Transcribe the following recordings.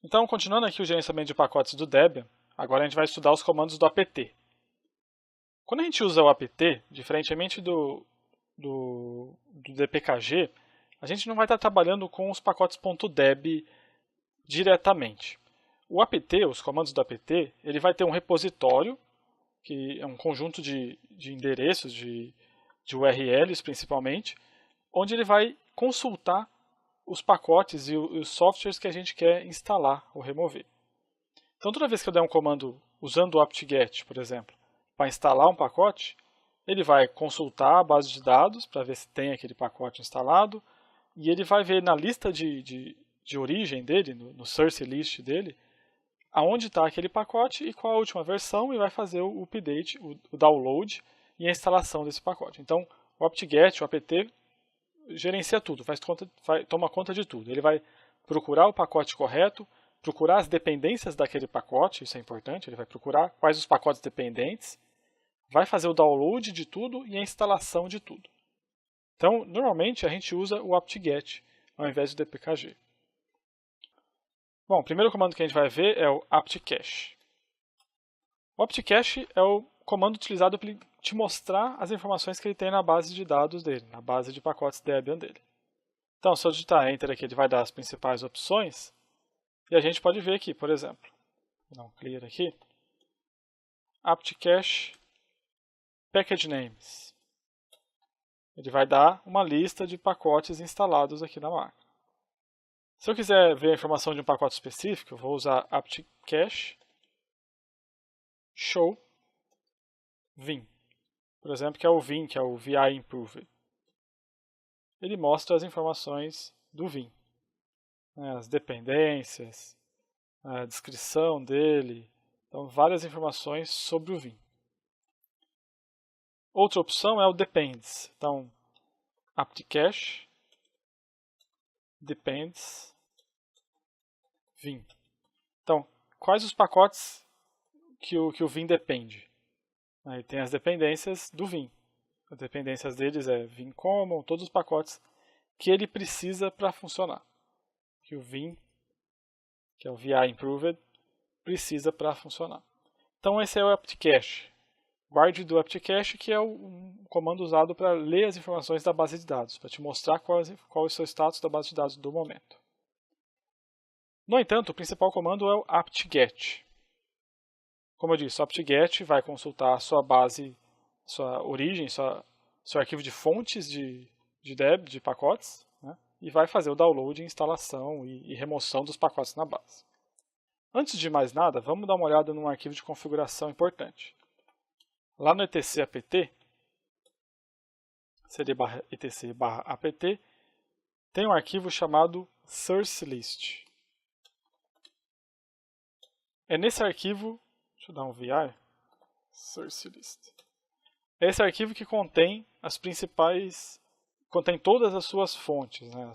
Então, continuando aqui o gerenciamento de pacotes do Debian, agora a gente vai estudar os comandos do apt. Quando a gente usa o apt, diferentemente do dpkg, a gente não vai estar trabalhando com os pacotes .deb diretamente. O apt, os comandos do apt, ele vai ter um repositório, que é um conjunto de endereços, de URLs principalmente, onde ele vai consultar os pacotes e os softwares que a gente quer instalar ou remover. Então, toda vez que eu der um comando usando o apt-get, por exemplo, para instalar um pacote, ele vai consultar a base de dados para ver se tem aquele pacote instalado, e ele vai ver na lista de origem dele, no source list dele, aonde está aquele pacote e qual a última versão, e vai fazer o update, o download e a instalação desse pacote. Então, o apt-get, o apt, gerencia tudo, toma conta de tudo. Ele vai procurar o pacote correto, procurar as dependências daquele pacote, isso é importante, ele vai procurar quais os pacotes dependentes, vai fazer o download de tudo e a instalação de tudo. Então, normalmente a gente usa o apt-get ao invés do dpkg. Bom, o primeiro comando que a gente vai ver é o apt-cache. O apt-cache é o comando utilizado para te mostrar as informações que ele tem na base de dados dele, na base de pacotes Debian dele. Então, se eu digitar Enter aqui, ele vai dar as principais opções, e a gente pode ver aqui, por exemplo, vou dar um clear aqui, apt-cache package names. Ele vai dar uma lista de pacotes instalados aqui na máquina. Se eu quiser ver a informação de um pacote específico, eu vou usar apt-cache show vim. Por exemplo, que é o vim, que é o VI Improved. Ele mostra as informações do vim, né, as dependências, a descrição dele, então várias informações sobre o vim. Outra opção é o depends. Então, apt-cache depends vim. Então, quais os pacotes que o vim depende? Aí tem as dependências do vim. As dependências deles é vim common, todos os pacotes que ele precisa para funcionar. Que o vim, que é o VI Improved, precisa para funcionar. Então esse é o apt-cache. Guarde do apt-cache, que é um comando usado para ler as informações da base de dados, para te mostrar qual é o seu status da base de dados do momento. No entanto, o principal comando é o apt-get. Como eu disse, o apt-get vai consultar a sua base, sua origem, seu arquivo de fontes de pacotes, né, e vai fazer o download, instalação e remoção dos pacotes na base. Antes de mais nada, vamos dar uma olhada num arquivo de configuração importante. Lá no etc apt, cd/etc/apt, tem um arquivo chamado source_list. É nesse arquivo, deixa eu dar um vir, source_list. É esse arquivo que contém contém todas as suas fontes, né,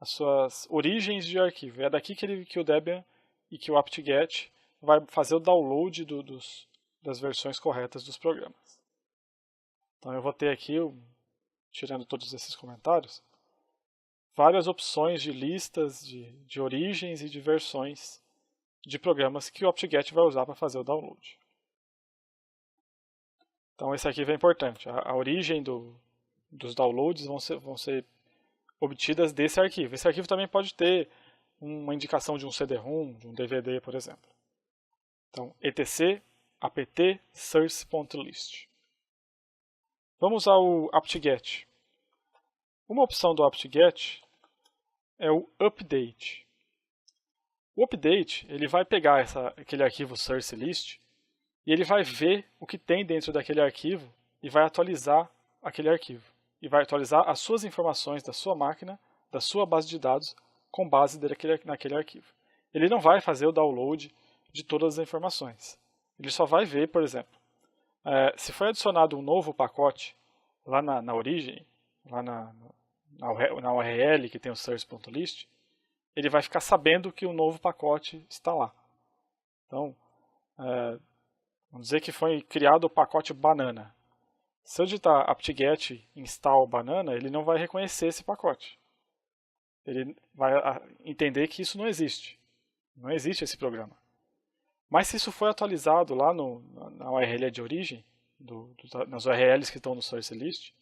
as suas origens de arquivo. É daqui que o Debian e que o apt-get vai fazer o download das versões corretas dos programas. Então eu vou ter aqui, tirando todos esses comentários, várias opções de listas de origens e de versões de programas que o apt-get vai usar para fazer o download. Então esse arquivo é importante. A origem dos downloads vão ser obtidas desse arquivo. Esse arquivo também pode ter uma indicação de um CD-ROM, de um DVD, por exemplo. Então, etc apt source.list. Vamos ao apt-get. Uma opção do apt-get é o update. O update ele vai pegar aquele arquivo source list e ele vai ver o que tem dentro daquele arquivo e vai atualizar aquele arquivo. E vai atualizar as suas informações da sua máquina, da sua base de dados, com base naquele arquivo. Ele não vai fazer o download de todas as informações. Ele só vai ver, por exemplo, se foi adicionado um novo pacote lá na origem, lá na URL que tem o source.list, ele vai ficar sabendo que o novo pacote está lá. Então, vamos dizer que foi criado o pacote banana. Se eu digitar apt-get install banana, ele não vai reconhecer esse pacote. Ele vai entender que isso não existe. Não existe esse programa. Mas se isso foi atualizado lá na URL de origem, nas URLs que estão no source list,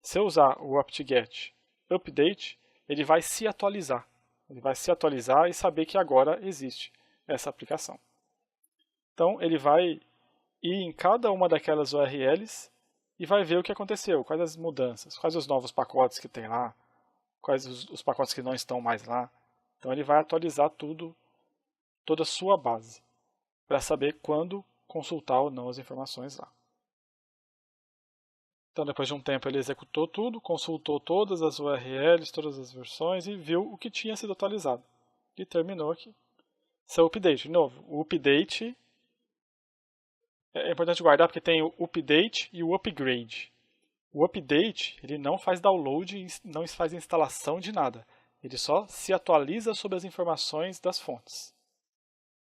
se eu usar o apt-get update, ele vai se atualizar. Ele vai se atualizar e saber que agora existe essa aplicação. Então ele vai ir em cada uma daquelas URLs e vai ver o que aconteceu, quais as mudanças, quais os novos pacotes que tem lá, quais os pacotes que não estão mais lá. Então ele vai atualizar tudo, toda a sua base, para saber quando consultar ou não as informações lá. Então depois de um tempo ele executou tudo, consultou todas as URLs, todas as versões e viu o que tinha sido atualizado. E terminou aqui. Seu update, de novo, o update é importante guardar porque tem o update e o upgrade. O update, ele não faz download e não faz instalação de nada. Ele só se atualiza sobre as informações das fontes.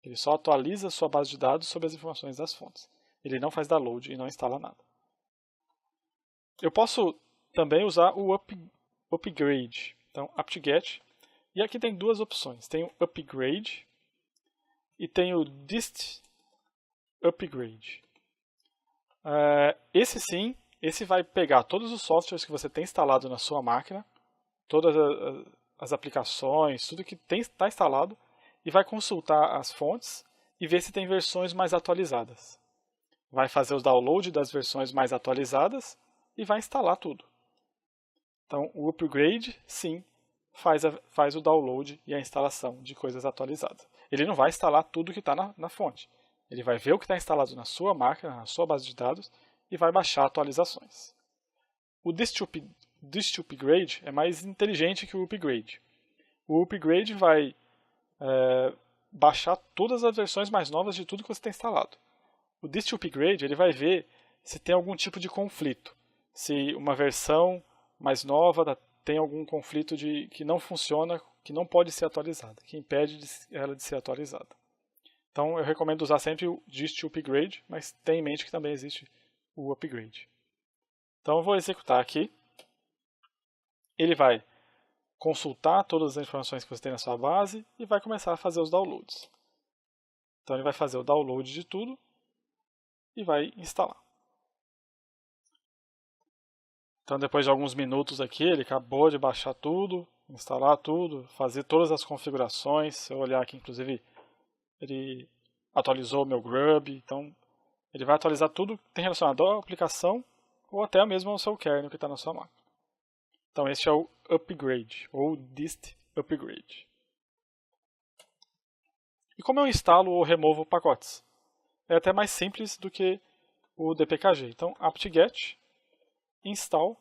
Ele só atualiza a sua base de dados sobre as informações das fontes. Ele não faz download e não instala nada. Eu posso também usar o upgrade. Então, apt-get. E aqui tem duas opções. Tem o upgrade e tem o dist upgrade. Esse sim, esse vai pegar todos os softwares que você tem instalado na sua máquina, todas as aplicações, tudo que está instalado, e vai consultar as fontes e ver se tem versões mais atualizadas. Vai fazer os download das versões mais atualizadas e vai instalar tudo. Então, o upgrade, sim, faz o download e a instalação de coisas atualizadas. Ele não vai instalar tudo que está na fonte. Ele vai ver o que está instalado na sua máquina, na sua base de dados, e vai baixar atualizações. O dist upgrade é mais inteligente que o upgrade. O upgrade vai baixar todas as versões mais novas de tudo que você tem instalado. O dist upgrade ele vai ver se tem algum tipo de conflito. Se uma versão mais nova tem algum conflito que não funciona, que não pode ser atualizada, que impede ela de ser atualizada. Então eu recomendo usar sempre o dist upgrade, mas tenha em mente que também existe o upgrade. Então eu vou executar aqui. Ele vai consultar todas as informações que você tem na sua base e vai começar a fazer os downloads. Então ele vai fazer o download de tudo e vai instalar. Então depois de alguns minutos aqui, ele acabou de baixar tudo, instalar tudo, fazer todas as configurações. Se eu olhar aqui, inclusive, ele atualizou o meu Grub. Então ele vai atualizar tudo que tem relacionado à aplicação ou até mesmo ao seu kernel que está na sua máquina. Então esse é o upgrade, ou dist upgrade. E como eu instalo ou removo pacotes? É até mais simples do que o dpkg. Então apt-get install. O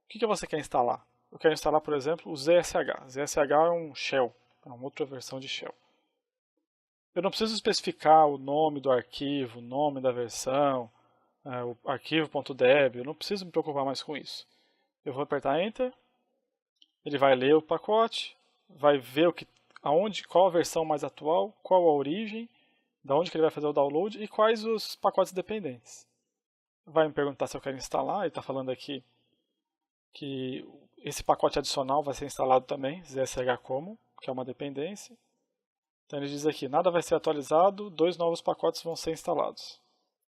que você quer instalar? Eu quero instalar, por exemplo, o ZSH. ZSH é um shell, é uma outra versão de shell. Eu não preciso especificar o nome do arquivo, o nome da versão, o arquivo.deb, eu não preciso me preocupar mais com isso. Eu vou apertar Enter, ele vai ler o pacote, vai ver qual a versão mais atual, qual a origem, da onde que ele vai fazer o download e quais os pacotes dependentes. Vai me perguntar se eu quero instalar, ele está falando aqui que esse pacote adicional vai ser instalado também, ZSH Common, que é uma dependência. Então ele diz aqui, nada vai ser atualizado, 2 novos pacotes vão ser instalados.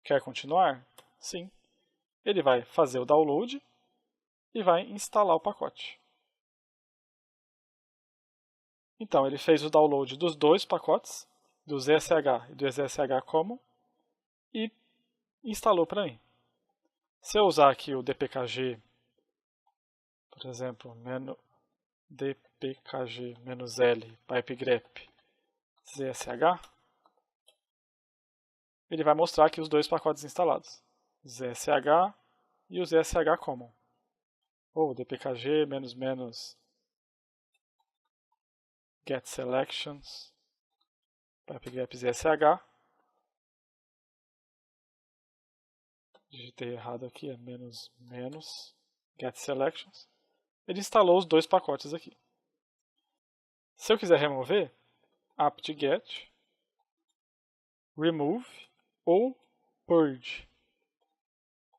Quer continuar? Sim. Ele vai fazer o download e vai instalar o pacote. Então ele fez o download dos 2 pacotes, do ZSH e do ZSH Common, e instalou para mim. Se eu usar aqui o dpkg, por exemplo, dpkg-l pipegrep ZSH, ele vai mostrar aqui os 2 pacotes instalados, ZSH e o ZSH Common, ou dpkg get selections pipegrep ZSH. Digitei errado aqui, é get selections. Ele instalou os 2 pacotes aqui. Se eu quiser remover, apt-get remove ou purge.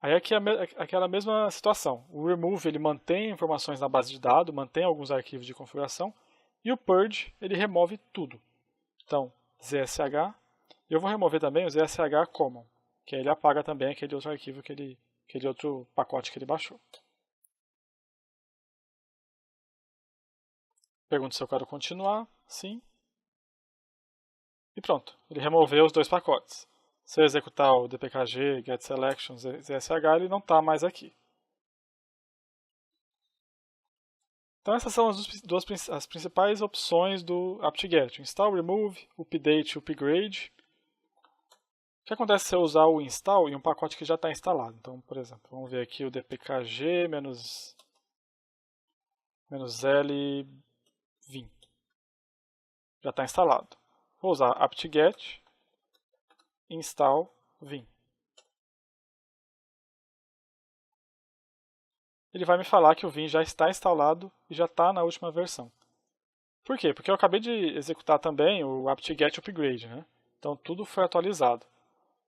Aí aqui é aquela mesma situação. O remove ele mantém informações na base de dados, mantém alguns arquivos de configuração, e o purge ele remove tudo. Então, ZSH. E eu vou remover também o ZSH Common, que aí ele apaga também aquele outro arquivo, aquele outro pacote que ele baixou. Pergunto se eu quero continuar. Sim. E pronto, ele removeu os dois pacotes. Se eu executar o dpkg, getSelection, ZSH, ele não está mais aqui. Então essas são as principais opções do apt-get: install, remove, update, upgrade. O que acontece se eu usar o install em um pacote que já está instalado? Então, por exemplo, vamos ver aqui o dpkg-l vim. Já está instalado. Vou usar apt-get install vim. Ele vai me falar que o vim já está instalado e já está na última versão. Por quê? Porque eu acabei de executar também o apt-get upgrade, né? Então tudo foi atualizado.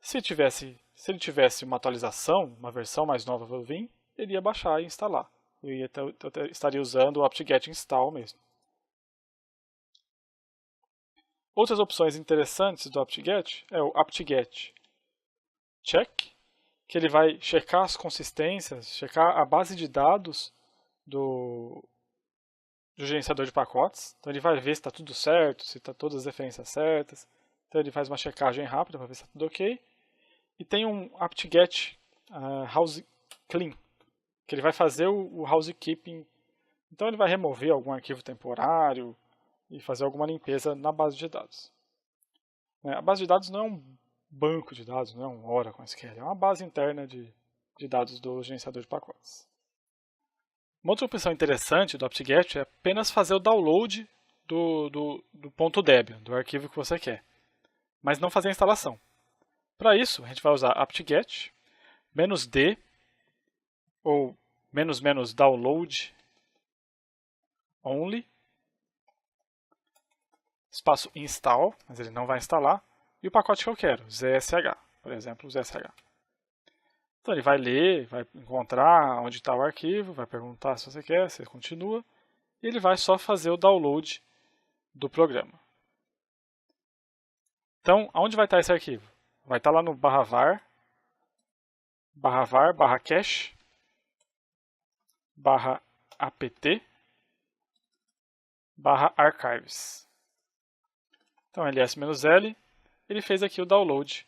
Se ele tivesse uma atualização, uma versão mais nova do vim, ele ia baixar e instalar. Eu estaria usando o apt-get install mesmo. Outras opções interessantes do apt-get é o apt-get check, que ele vai checar as consistências, checar a base de dados do gerenciador de pacotes. Então ele vai ver se está tudo certo, se está todas as referências certas. Então ele faz uma checagem rápida para ver se está tudo ok. E tem um apt-get house clean, que ele vai fazer o housekeeping. Então ele vai remover algum arquivo temporário e fazer alguma limpeza na base de dados. A base de dados não é um banco de dados, não é um Oracle SQL, é uma base interna de dados do gerenciador de pacotes. Uma outra opção interessante do apt-get é apenas fazer o download do .deb, do arquivo que você quer, mas não fazer a instalação. Para isso, a gente vai usar apt-get -d ou -download only, espaço install, mas ele não vai instalar, e o pacote que eu quero, ZSH, por exemplo, o ZSH. Então ele vai ler, vai encontrar onde está o arquivo, vai perguntar se você quer, se continua, e ele vai só fazer o download do programa. Então, aonde vai estar esse arquivo? Vai estar lá no /var, /cache, /apt, /archives. Então, ls-l, ele fez aqui o download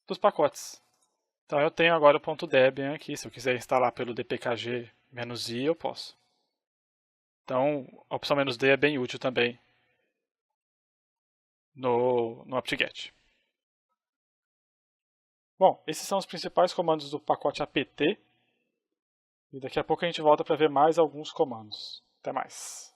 dos pacotes. Então, eu tenho agora o .debian aqui. Se eu quiser instalar pelo dpkg-i, eu posso. Então, a opção "-d" é bem útil também no apt-get. Bom, esses são os principais comandos do pacote apt. E daqui a pouco a gente volta para ver mais alguns comandos. Até mais.